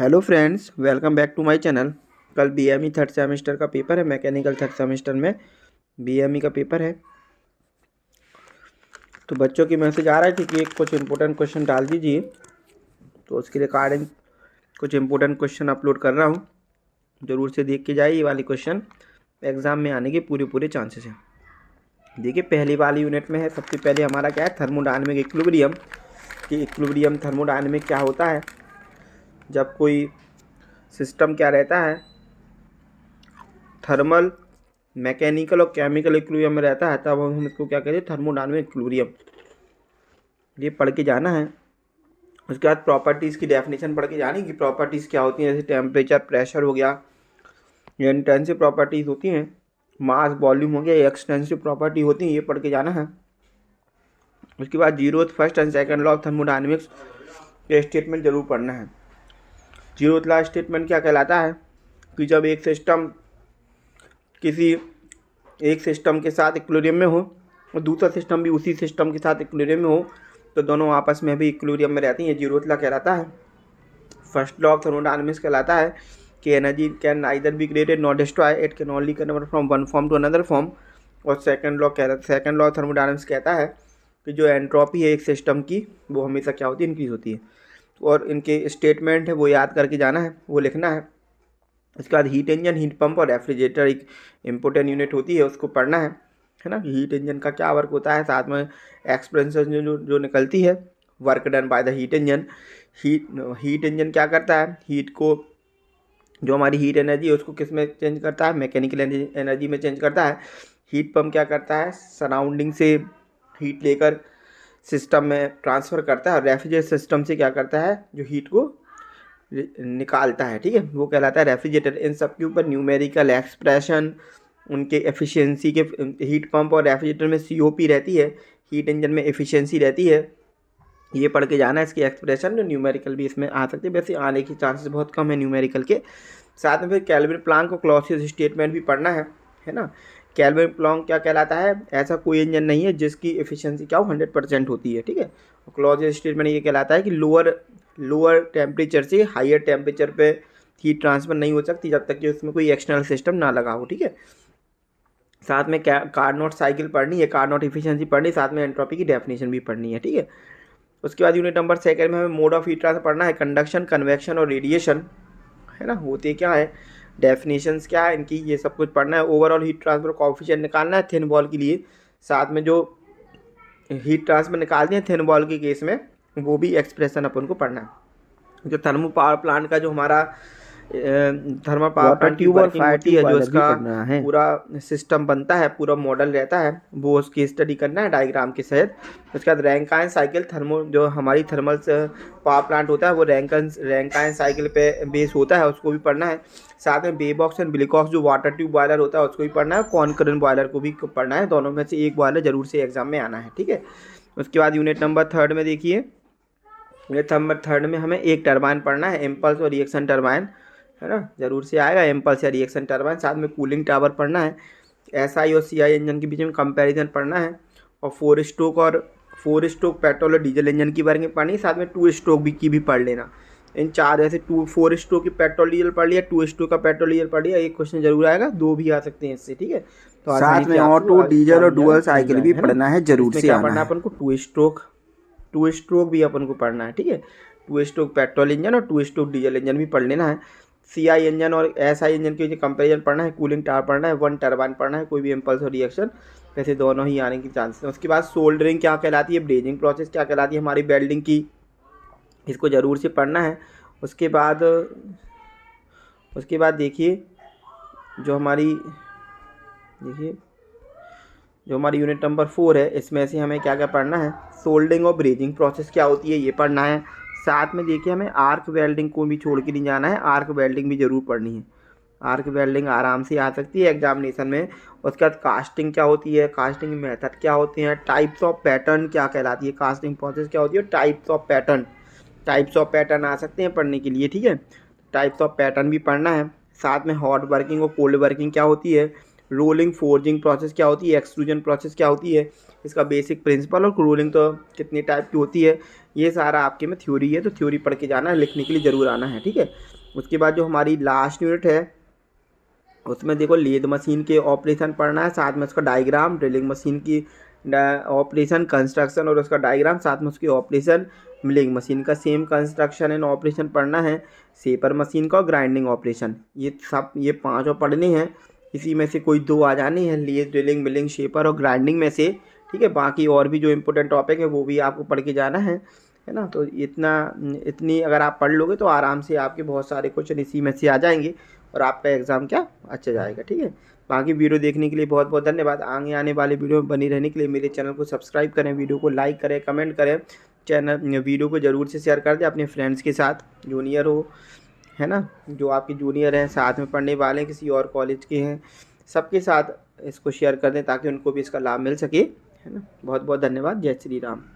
Hello friends, welcome back to my channel. कल BME third semester का paper है। Mechanical third semester में BME का पेपर है। तो बच्चों की मैसेज आ रहा है कि एक कुछ इंपॉर्टेंट क्वेश्चन डाल दीजिए। तो उसके रिगार्डिंग कुछ इंपॉर्टेंट क्वेश्चन अपलोड कर रहा हूँ। ज़रूर से देख के जाइए। ये वाली क्वेश्चन एग्ज़ाम में आने के पूरे चांसेस हैं। देखिए, पहली वाली यूनिट में है। सबसे पहले हमारा क्या है, थर्मोडायनेमिक इक्विलिब्रियम। कि इक्विलिब्रियम थर्मोडायनेमिक क्या होता है। जब कोई सिस्टम क्या रहता है, थर्मल, मैकेनिकल और केमिकल इक्विलिब्रियम में रहता है, तब हम इसको क्या कहते हैं, थर्मोडायनेमिक इक्विलिब्रियम। ये पढ़ के जाना है। उसके बाद प्रॉपर्टीज़ की डेफिनेशन पढ़ के जानी कि प्रॉपर्टीज़ क्या होती हैं। जैसे टेम्परेचर, प्रेशर हो गया, ये इंटेंसिव प्रॉपर्टीज़ होती हैं। मास, वॉल्यूम हो गया, ये एक्सटेंसिव प्रॉपर्टी होती हैं। ये पढ़ के जाना है। उसके बाद zeroth, first and second law of thermodynamics के स्टेटमेंट जरूर पढ़ना है। जीरोथ लॉ स्टेटमेंट क्या कहलाता है कि जब एक सिस्टम किसी एक सिस्टम के साथ इक्विलिब्रियम में हो और दूसरा सिस्टम भी उसी सिस्टम के साथ इक्विलिब्रियम में हो, तो दोनों आपस में भी इक्विलिब्रियम में रहती हैं। जीरोथ लॉ कहलाता है। फर्स्ट लॉ ऑफ थर्मोडायनेमिक्स कहलाता है कि energy can neither be created not destroy, it can only convert from one form to another form. और सेकंड लॉ ऑफ थर्मोडायनेमिक्स कहता है कि जो एंट्रोपी है एक सिस्टम की, वो हमेशा क्या होती है, इंक्रीज होती है। और इनके स्टेटमेंट है वो याद करके जाना है, वो लिखना है। उसके बाद हीट इंजन, हीट पंप और रेफ्रिजरेटर एक इम्पोर्टेंट यूनिट होती है, उसको पढ़ना है ना। हीट इंजन का क्या वर्क होता है, साथ में एक्सपेंसेस जो निकलती है, work done by the heat engine. Heat engine क्या करता है, हीट को, जो हमारी हीट एनर्जी है उसको किस में चेंज करता है, मैकेनिकल एनर्जी में चेंज करता है। हीट पंप क्या करता है, सराउंडिंग से हीट लेकर सिस्टम में ट्रांसफ़र करता है। और रेफ्रिजरेटर सिस्टम से क्या करता है, जो हीट को निकालता है, ठीक है, वो कहलाता है रेफ्रिजरेटर। इन सब के ऊपर न्यूमेरिकल एक्सप्रेशन, उनके एफिशिएंसी के, हीट पंप और रेफ्रिजरेटर में सीओपी रहती है, हीट इंजन में एफिशिएंसी रहती है। ये पढ़ के जाना है। इसकी एक्सप्रेशन न्यूमेरिकल भी इसमें आ सकते हैं, वैसे आने के चांसेस बहुत कम है न्यूमेरिकल के। साथ में फिर केल्विन प्लांक को क्लॉसियस स्टेटमेंट भी पढ़ना है ना। केल्विन प्लांक क्या कहलाता है, ऐसा कोई इंजन नहीं है जिसकी एफिशिएंसी क्या हो 100% होती है, ठीक है। और क्लॉसियस स्टेटमेंट ये कहलाता है कि लोअर टेम्परेचर से हायर टेम्परेचर पे हीट ट्रांसफर नहीं हो सकती जब तक कि उसमें कोई एक्सटर्नल सिस्टम ना लगा हो, ठीक है। साथ में कार्नोट साइकिल पढ़नी है, कार्नोट एफिशिएंसी पढ़नी है, साथ में एंट्रोपी की डेफिनेशन भी पढ़नी है, ठीक है। उसके बाद यूनिट नंबर सेकंड में हमें मोड ऑफ हीट ट्रांसफर पढ़ना है, कंडक्शन, कन्वेक्शन और रेडिएशन, है ना, होते क्या है, डेफिनेशंस क्या है इनकी, ये सब कुछ पढ़ना है। ओवरऑल हीट ट्रांसफर कोएफिशिएंट निकालना है थिन वॉल के लिए। साथ में जो हीट ट्रांसफर निकालते हैं थिन वॉल के केस में, वो भी एक्सप्रेशन अपन को पढ़ना है। जो थर्मो पावर प्लांट का जो हमारा थर्मल पावर प्लांट की वर्किंग होती है, जो इसका पूरा सिस्टम बनता है, पूरा मॉडल रहता है, वो उसकी स्टडी करना है डायग्राम के सहित। उसके बाद रैंकाइन साइकिल, जो हमारी थर्मल पावर प्लांट होता है वो रैंकाइन साइकिल पे बेस होता है, उसको भी पढ़ना है। साथ में बेबॉक्स एंड बिलिकॉक्स जो वाटर ट्यूब बॉयलर होता है उसको भी पढ़ना है, कॉन्करेंट बॉयलर को भी पढ़ना है। दोनों में से एक बॉयलर जरूर से एग्जाम में आना है, ठीक है। उसके बाद यूनिट नंबर थर्ड में देखिए, यूनिट नंबर थर्ड में हमें एक टरबाइन पढ़ना है, इम्पल्स और रिएक्शन टरबाइन, है ना, जरूर से आएगा इम्पल्स या रिएक्शन टरबाइन। साथ में कूलिंग टावर पढ़ना है, एसआई और सीआई इंजन के बीच में कंपैरिजन पढ़ना है। और फोर स्ट्रोक पेट्रोल और डीजल इंजन की बारे में पढ़नी है। साथ में 2 स्ट्रोक की भी पढ़ लेना। इन चार, जैसे 4 स्ट्रोक की पेट्रोल डीजल पढ़ लिया, 2 स्ट्रोक का पेट्रोल डीजल पढ़ लिया, एक क्वेश्चन जरूर आएगा, 2 भी आ सकते हैं इससे, ठीक है। तो साथ में ऑटो, डीजल और डुअल साइकिल भी पढ़ना है, जरूर से आना है अपन को। 2 स्ट्रोक भी अपन को पढ़ना है, ठीक है। 2 स्ट्रोक पेट्रोल इंजन और 2 स्ट्रोक डीजल इंजन भी पढ़ लेना है। सीआई इंजन और एसआई इंजन के कंपैरिजन पढ़ना है, कूलिंग टावर पढ़ना है, 1 टरबाइन पढ़ना है, कोई भी इम्पल्स और रिएक्शन, वैसे दोनों ही आने की चांसेस हैं। उसके बाद सोल्डरिंग क्या कहलाती है, ब्रेजिंग प्रोसेस क्या कहलाती है हमारी वेल्डिंग की, इसको ज़रूर से पढ़ना है। उसके बाद देखिए, जो हमारी यूनिट नंबर 4 है, इसमें से हमें क्या क्या पढ़ना है, सोल्डरिंग और ब्रेजिंग प्रोसेस क्या होती है ये पढ़ना है। साथ में देखिए हमें आर्क वेल्डिंग को भी छोड़ के नहीं जाना है, आर्क वेल्डिंग भी जरूर पढ़नी है। आर्क वेल्डिंग आराम से आ सकती है एग्जामिनेशन में। उसके बाद कास्टिंग क्या होती है, कास्टिंग मेथड क्या होते हैं, टाइप्स ऑफ पैटर्न क्या कहलाती है, कास्टिंग प्रोसेस क्या होती है, टाइप्स ऑफ पैटर्न आ सकते हैं पढ़ने के लिए, ठीक है। टाइप्स ऑफ पैटर्न भी पढ़ना है। साथ में हॉट वर्किंग और कोल्ड वर्किंग क्या होती है, रोलिंग फोर्जिंग प्रोसेस क्या होती है, एक्सट्रूजन प्रोसेस क्या होती है, इसका बेसिक प्रिंसिपल, और रोलिंग तो कितनी टाइप की होती है, ये सारा आपके में थ्योरी है। तो थ्योरी पढ़ के जाना है, लिखने के लिए ज़रूर आना है, ठीक है। उसके बाद जो हमारी लास्ट यूनिट है उसमें देखो लेद मशीन के ऑपरेशन पढ़ना है, साथ में उसका डायग्राम, ड्रिलिंग मशीन की ऑपरेशन, कंस्ट्रक्शन और उसका डायग्राम, साथ में उसकी ऑपरेशन, मिलिंग मशीन का सेम कंस्ट्रक्शन एंड ऑपरेशन पढ़ना है, शेपर मशीन का, ग्राइंडिंग ऑपरेशन, ये पांचों पढ़ने हैं। इसी में से कोई दो आ जाने हैं, लेद, ड्रिलिंग, मिलिंग, शेपर और ग्राइंडिंग में से, ठीक है। बाकी और भी जो इम्पोर्टेंट टॉपिक है वो भी आपको पढ़ के जाना है ना। तो इतनी अगर आप पढ़ लोगे तो आराम से आपके बहुत सारे क्वेश्चन इसी में से आ जाएंगे और आपका एग्ज़ाम क्या अच्छा जाएगा, ठीक है। बाकी वीडियो देखने के लिए बहुत बहुत धन्यवाद। आगे आने वाले वीडियो में बनी रहने के लिए मेरे चैनल को सब्सक्राइब करें, वीडियो को लाइक करें, कमेंट करें, वीडियो को ज़रूर से शेयर कर दें अपने फ्रेंड्स के साथ, जूनियर हो, है ना, जो आपके जूनियर हैं, साथ में पढ़ने वाले हैं, किसी और कॉलेज के हैं, सबके साथ इसको शेयर कर दें ताकि उनको भी इसका लाभ मिल सके, है ना। बहुत बहुत धन्यवाद। जय श्री राम।